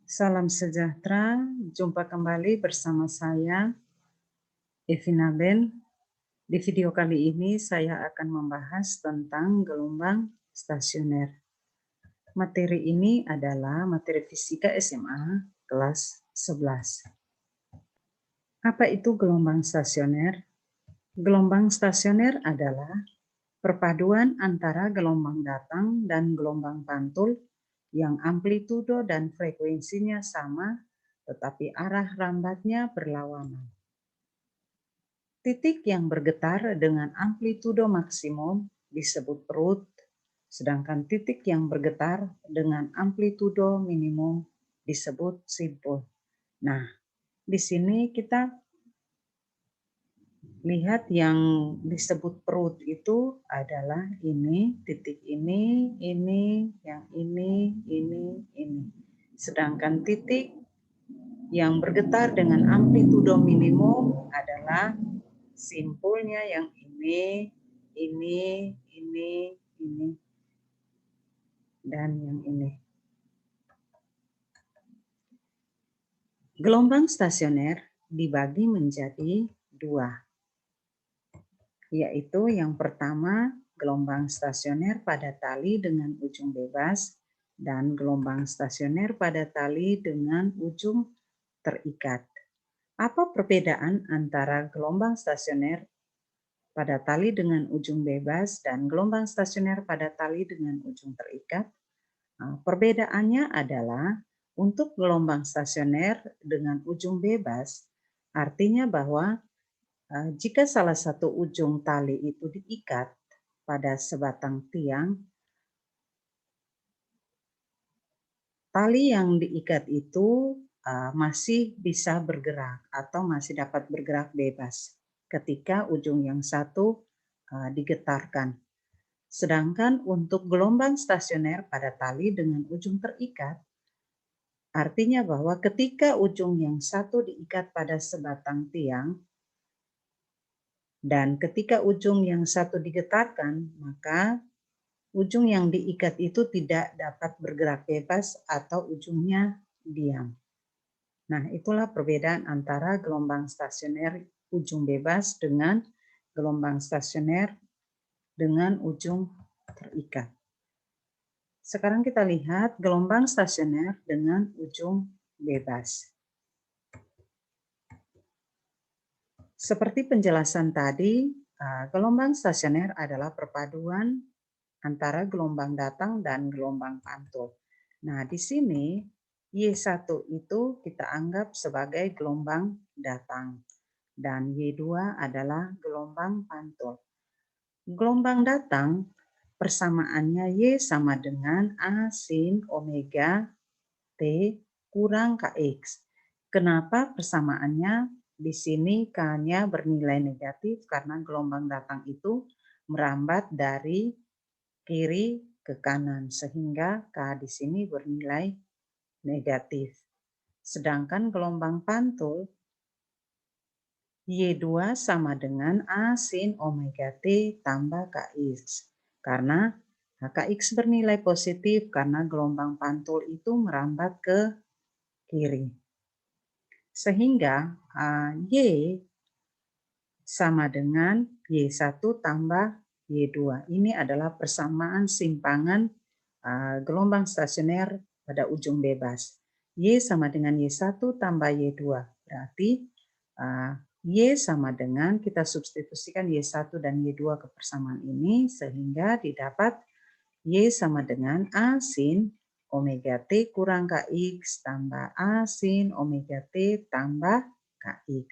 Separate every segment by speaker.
Speaker 1: Salam sejahtera, jumpa kembali bersama saya, Evina Ben. Di video kali ini saya akan membahas tentang gelombang stasioner. Materi ini adalah materi fisika SMA kelas 11. Apa itu gelombang stasioner? Gelombang stasioner adalah perpaduan antara gelombang datang dan gelombang pantul yang amplitudo dan frekuensinya sama, tetapi arah rambatnya berlawanan. Titik yang bergetar dengan amplitudo maksimum disebut perut, sedangkan titik yang bergetar dengan amplitudo minimum disebut simpul. Nah, di sini kita lihat yang disebut perut itu adalah ini, titik ini, yang ini. Sedangkan titik yang bergetar dengan amplitudo minimum adalah simpulnya yang ini, dan yang ini. Gelombang stasioner dibagi menjadi dua, yaitu yang pertama gelombang stasioner pada tali dengan ujung bebas dan gelombang stasioner pada tali dengan ujung terikat. Apa perbedaan antara gelombang stasioner pada tali dengan ujung bebas dan gelombang stasioner pada tali dengan ujung terikat? Perbedaannya adalah untuk gelombang stasioner dengan ujung bebas, artinya bahwa jika salah satu ujung tali itu diikat pada sebatang tiang, tali yang diikat itu masih bisa bergerak atau masih dapat bergerak bebas ketika ujung yang satu digetarkan. Sedangkan untuk gelombang stasioner pada tali dengan ujung terikat, artinya bahwa ketika ujung yang satu diikat pada sebatang tiang dan ketika ujung yang satu digetarkan, maka ujung yang diikat itu tidak dapat bergerak bebas atau ujungnya diam. Nah, itulah perbedaan antara gelombang stasioner ujung bebas dengan gelombang stasioner dengan ujung terikat. Sekarang kita lihat gelombang stasioner dengan ujung bebas. Seperti penjelasan tadi, gelombang stasioner adalah perpaduan antara gelombang datang dan gelombang pantul. Nah, di sini Y1 itu kita anggap sebagai gelombang datang dan Y2 adalah gelombang pantul. Gelombang datang persamaannya Y sama dengan A sin omega T kurang Kx. Kenapa persamaannya? Di sini K-nya bernilai negatif karena gelombang datang itu merambat dari kiri ke kanan sehingga K di sini bernilai negatif. Sedangkan gelombang pantul Y2 sama dengan A sin omega T tambah Kx. Karena Kx bernilai positif karena gelombang pantul itu merambat ke kiri. Sehingga Y sama dengan Y1 tambah Y2. Ini adalah persamaan simpangan gelombang stasioner pada ujung bebas. Y sama dengan Y1 tambah Y2. Berarti Y sama dengan, kita substitusikan Y1 dan Y2 ke persamaan ini, sehingga didapat Y sama dengan A sin omega T kurang Kx tambah A sin omega T tambah Kx.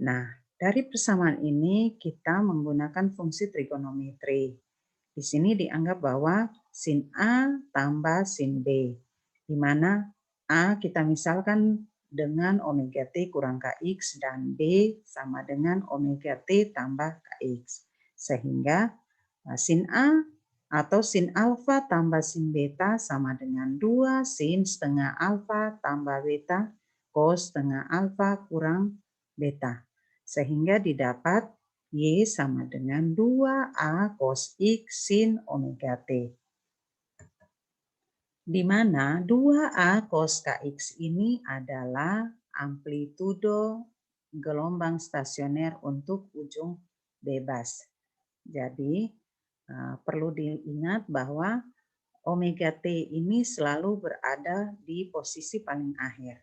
Speaker 1: Nah, dari persamaan ini kita menggunakan fungsi trigonometri. Di sini dianggap bahwa sin A tambah sin B, di mana A kita misalkan dengan omega T kurang Kx dan B sama dengan omega T tambah Kx. Sehingga sin A atau sin alfa tambah sin beta sama dengan 2 sin setengah alfa tambah beta cos setengah alfa kurang beta. Sehingga didapat Y sama dengan 2A cos X sin omega T. di mana 2A cos KX ini adalah amplitudo gelombang stasioner untuk ujung bebas. Jadi perlu diingat bahwa omega T ini selalu berada di posisi paling akhir.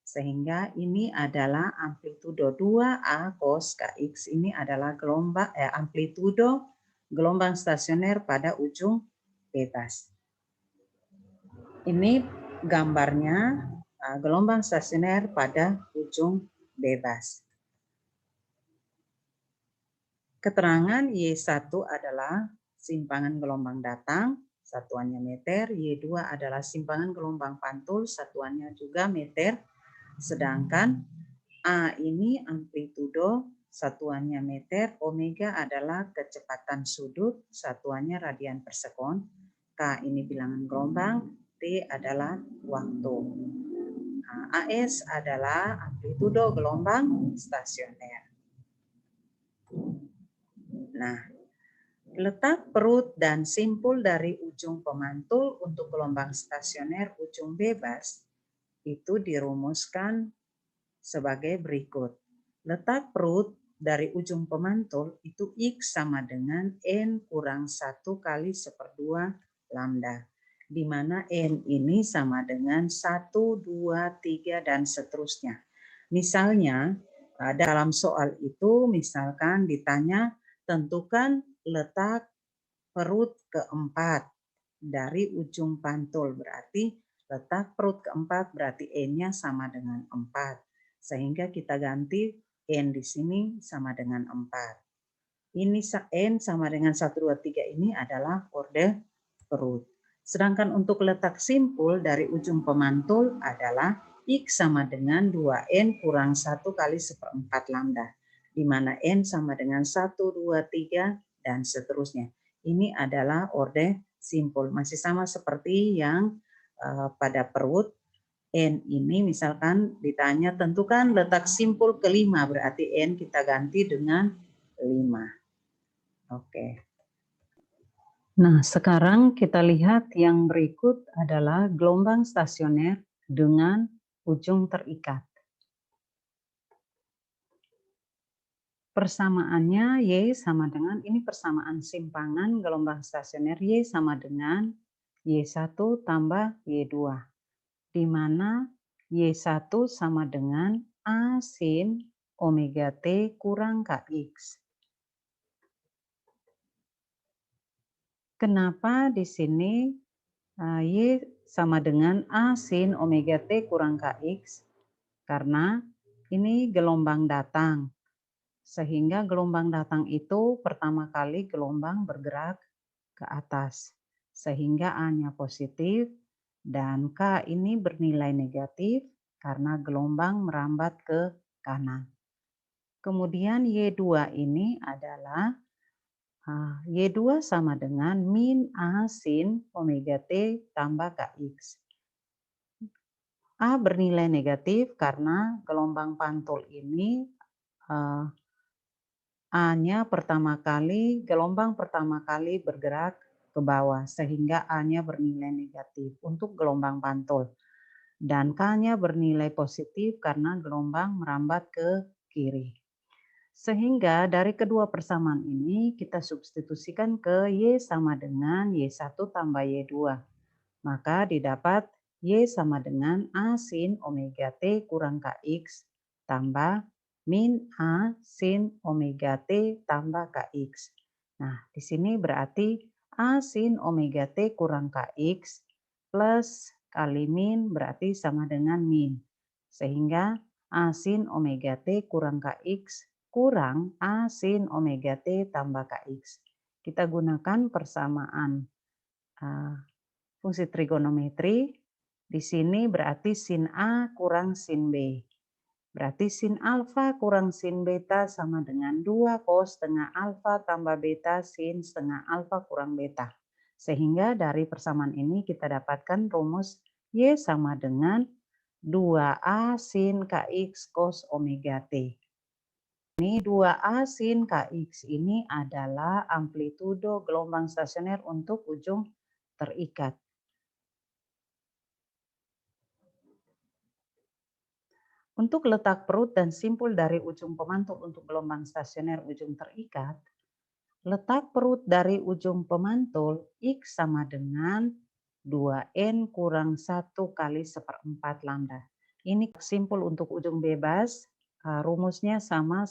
Speaker 1: Sehingga ini adalah amplitudo 2A cos KX ini adalah amplitudo gelombang stasioner pada ujung bebas. Ini gambarnya gelombang stasioner pada ujung bebas. Keterangan Y1 adalah simpangan gelombang datang, satuannya meter. Y2 adalah simpangan gelombang pantul, satuannya juga meter. Sedangkan A ini amplitudo, satuannya meter. Omega adalah kecepatan sudut, satuannya radian per sekon. K ini bilangan gelombang, T adalah waktu. AS adalah amplitudo gelombang stasioner. Nah, letak perut dan simpul dari ujung pemantul untuk gelombang stasioner ujung bebas itu dirumuskan sebagai berikut. Letak perut dari ujung pemantul itu X sama dengan N kurang 1 kali 1/2 lambda. Di mana N ini sama dengan 1, 2, 3, dan seterusnya. Misalnya, dalam soal itu misalkan ditanya, tentukan letak perut keempat dari ujung pantul. Berarti letak perut keempat berarti N-nya sama dengan 4. Sehingga kita ganti N di sini sama dengan 4. Ini N sama dengan 1, 2, 3 ini adalah orde perut. Sedangkan untuk letak simpul dari ujung pemantul adalah X sama dengan 2N kurang 1 kali 1/4 lambda. Di mana N sama dengan 1, 2, 3, dan seterusnya. Ini adalah orde simpul. Masih sama seperti yang pada perut. N ini misalkan ditanya tentukan letak simpul kelima, berarti N kita ganti dengan 5. Oke. Nah, sekarang kita lihat yang berikut adalah gelombang stasioner dengan ujung terikat. Persamaannya Y sama dengan, ini persamaan simpangan gelombang stasioner Y sama dengan Y1 tambah Y2. Di mana Y1 sama dengan A sin omega T kurang KX. Kenapa di sini Y sama dengan A sin omega T kurang KX? Karena ini gelombang datang. Sehingga gelombang datang itu pertama kali gelombang bergerak ke atas. Sehingga A-nya positif dan K ini bernilai negatif karena gelombang merambat ke kanan. Kemudian Y2 ini adalah Y2 sama dengan min A sin omega T tambah KX. A bernilai negatif karena gelombang pantul ini A-nya gelombang pertama kali bergerak ke bawah sehingga A-nya bernilai negatif untuk gelombang pantul. Dan K-nya bernilai positif karena gelombang merambat ke kiri. Sehingga dari kedua persamaan ini kita substitusikan ke Y sama dengan Y1 tambah Y2. Maka didapat Y sama dengan A sin omega T kurang KX tambah min A sin omega T tambah KX. Nah, di sini berarti A sin omega T kurang KX plus kali min berarti sama dengan min. Sehingga A sin omega T kurang KX kurang A sin omega T tambah KX. Kita gunakan persamaan fungsi trigonometri. Di sini berarti sin A kurang sin B. Berarti sin alfa kurang sin beta sama dengan 2 cos setengah alfa tambah beta sin setengah alfa kurang beta. Sehingga dari persamaan ini kita dapatkan rumus Y sama dengan 2A sin KX cos omega T. Ini 2A sin KX ini adalah amplitudo gelombang stasioner untuk ujung terikat. Untuk letak perut dan simpul dari ujung pemantul untuk gelombang stasioner ujung terikat, letak perut dari ujung pemantul X sama dengan 2N kurang 1 kali 1/4 lambda. Ini simpul untuk ujung bebas, rumusnya sama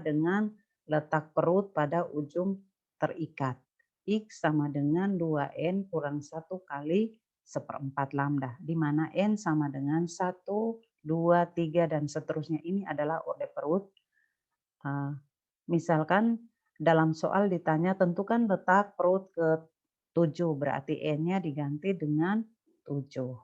Speaker 1: dengan letak perut pada ujung terikat. X sama dengan 2N kurang 1 kali 1/4 lambda, di mana N sama dengan 1, 2, 3, dan seterusnya. Ini adalah orde perut. Misalkan dalam soal ditanya tentukan letak perut ke-7, berarti N-nya diganti dengan 7.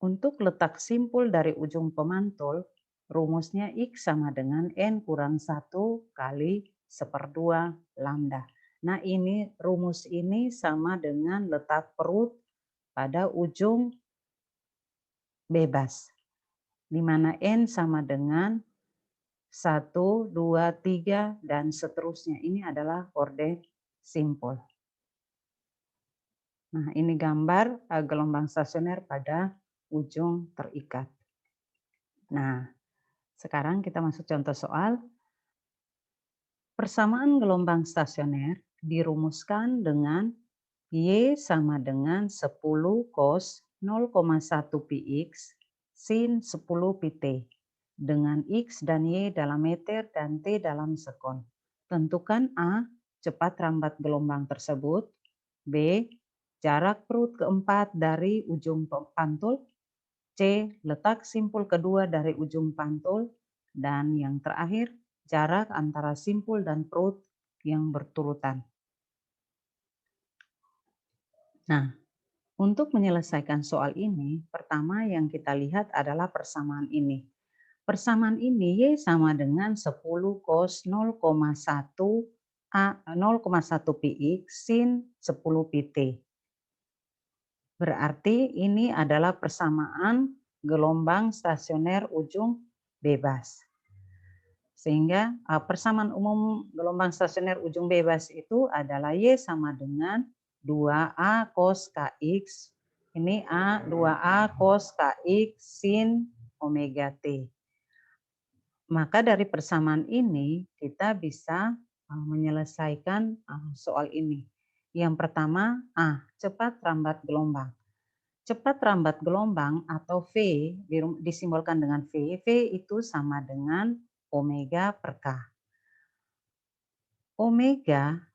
Speaker 1: Untuk letak simpul dari ujung pemantul, rumusnya X sama dengan N kurang 1 kali 1/2 lambda. Nah, rumus ini sama dengan letak perut pada ujung bebas, di mana N sama dengan 1, 2, 3, dan seterusnya. Ini adalah orde simpul. Nah, ini gambar gelombang stasioner pada ujung terikat. Nah, sekarang kita masuk contoh soal. Persamaan gelombang stasioner dirumuskan dengan Y sama dengan 10 cos 0,1 px sin 10 pt dengan X dan Y dalam meter dan T dalam sekon. Tentukan A, cepat rambat gelombang tersebut. B, jarak perut keempat dari ujung pantul. C, letak simpul kedua dari ujung pantul. Dan yang terakhir, jarak antara simpul dan perut yang berturutan. Nah, untuk menyelesaikan soal ini, pertama yang kita lihat adalah persamaan ini. Persamaan ini Y sama dengan 10 cos 0,1 px sin 10 pt. Berarti ini adalah persamaan gelombang stasioner ujung bebas. Sehingga persamaan umum gelombang stasioner ujung bebas itu adalah Y sama dengan 2A cos Kx. Ini A, 2A cos Kx sin omega T. Maka dari persamaan ini kita bisa menyelesaikan soal ini. Yang pertama, A, cepat rambat gelombang. Cepat rambat gelombang atau V disimbolkan dengan V. V itu sama dengan omega per K. Omega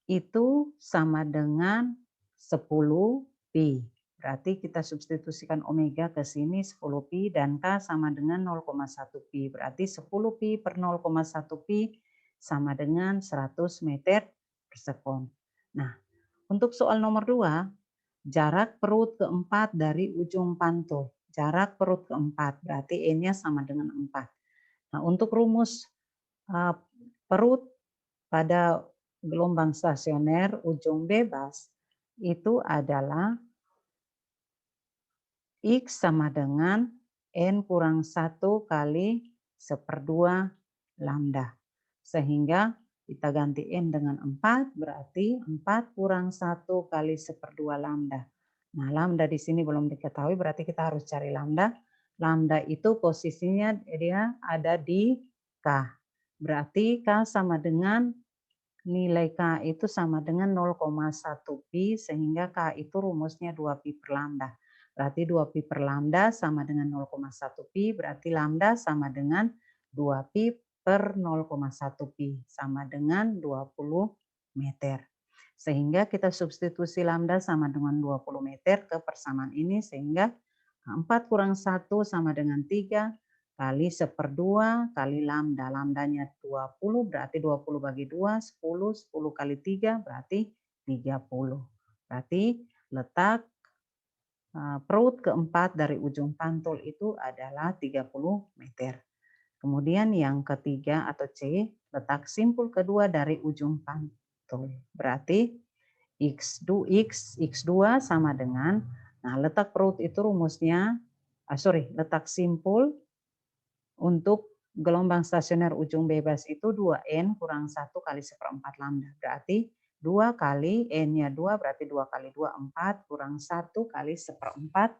Speaker 1: itu sama dengan 10 pi. Berarti kita substitusikan omega ke sini 10 pi dan K sama dengan 0,1 pi. Berarti 10 pi per 0,1 pi sama dengan 100 meter per sekon. Nah, untuk soal nomor 2, jarak perut keempat dari ujung pantul. Jarak perut keempat, berarti N-nya sama dengan 4. Nah, untuk rumus perut pada gelombang stasioner ujung bebas itu adalah X sama dengan N kurang 1 kali 1/2 lambda. Sehingga kita ganti N dengan 4, berarti 4 kurang 1 kali 1/2 lambda. Nah, lambda di sini belum diketahui, berarti kita harus cari lambda. Lambda itu posisinya dia ada di K. Berarti K sama dengan nilai K itu sama dengan 0,1 pi, sehingga K itu rumusnya 2 pi per lambda. Berarti 2 pi per lambda sama dengan 0,1 pi, berarti lambda sama dengan 2 pi per 0,1 pi, sama dengan 20 meter. Sehingga kita substitusi lambda sama dengan 20 meter ke persamaan ini, sehingga 4 kurang 1 sama dengan 3, kali 1/2 kali lambda. Lambdanya 20, berarti 20 bagi 2, 10. 10 kali 3, berarti 30. Berarti letak perut keempat dari ujung pantul itu adalah 30 meter. Kemudian yang ketiga atau C, letak simpul kedua dari ujung pantul. Berarti X2 sama dengan, nah letak perut itu rumusnya, letak simpul untuk gelombang stasioner ujung bebas itu 2N kurang 1 kali 1/4 lambda. Berarti 2 kali N-nya 2, berarti 2 kali 2, 4, kurang 1 kali 1/4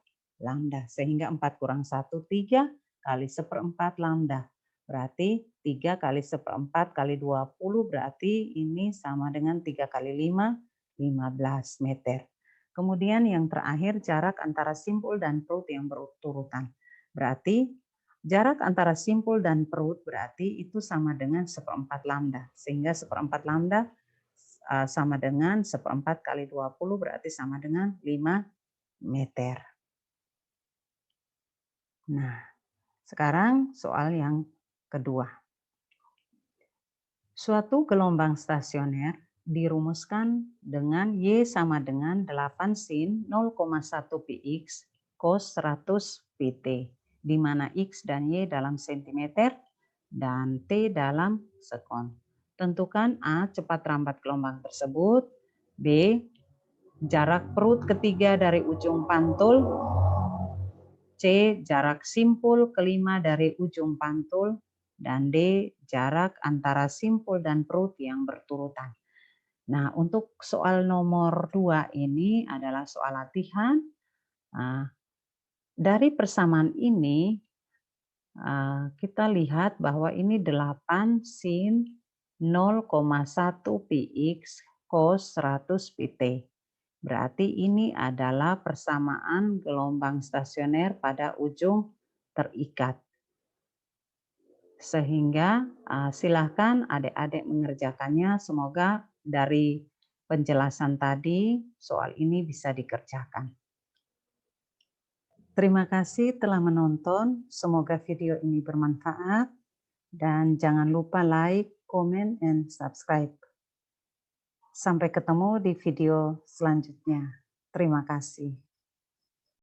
Speaker 1: lambda. Sehingga 4 kurang 1, 3 kali 1/4 lambda. Berarti 3 kali 1/4 kali 20 berarti ini sama dengan 3 kali 5, 15 meter. Kemudian yang terakhir jarak antara simpul dan perut yang berurutan. Berarti jarak antara simpul dan perut berarti itu sama dengan 1/4 lambda. Sehingga 1/4 lambda sama dengan 1/4 kali 20 berarti sama dengan 5 meter. Nah, sekarang soal yang kedua. Suatu gelombang stasioner dirumuskan dengan Y sama dengan 8 sin 0,1 px cos 100 pt, di mana X dan Y dalam sentimeter dan T dalam sekon. Tentukan A, cepat rambat gelombang tersebut, B, jarak perut ketiga dari ujung pantul, C, jarak simpul kelima dari ujung pantul, dan D, jarak antara simpul dan perut yang berturutan. Nah, untuk soal nomor 2 ini adalah soal latihan. Dari persamaan ini, kita lihat bahwa ini 8 sin 0,1 px cos 100 pt. Berarti ini adalah persamaan gelombang stasioner pada ujung terikat. Sehingga silakan adik-adik mengerjakannya. Semoga dari penjelasan tadi soal ini bisa dikerjakan. Terima kasih telah menonton. Semoga video ini bermanfaat. Dan jangan lupa like, comment, and subscribe. Sampai ketemu di video selanjutnya. Terima kasih.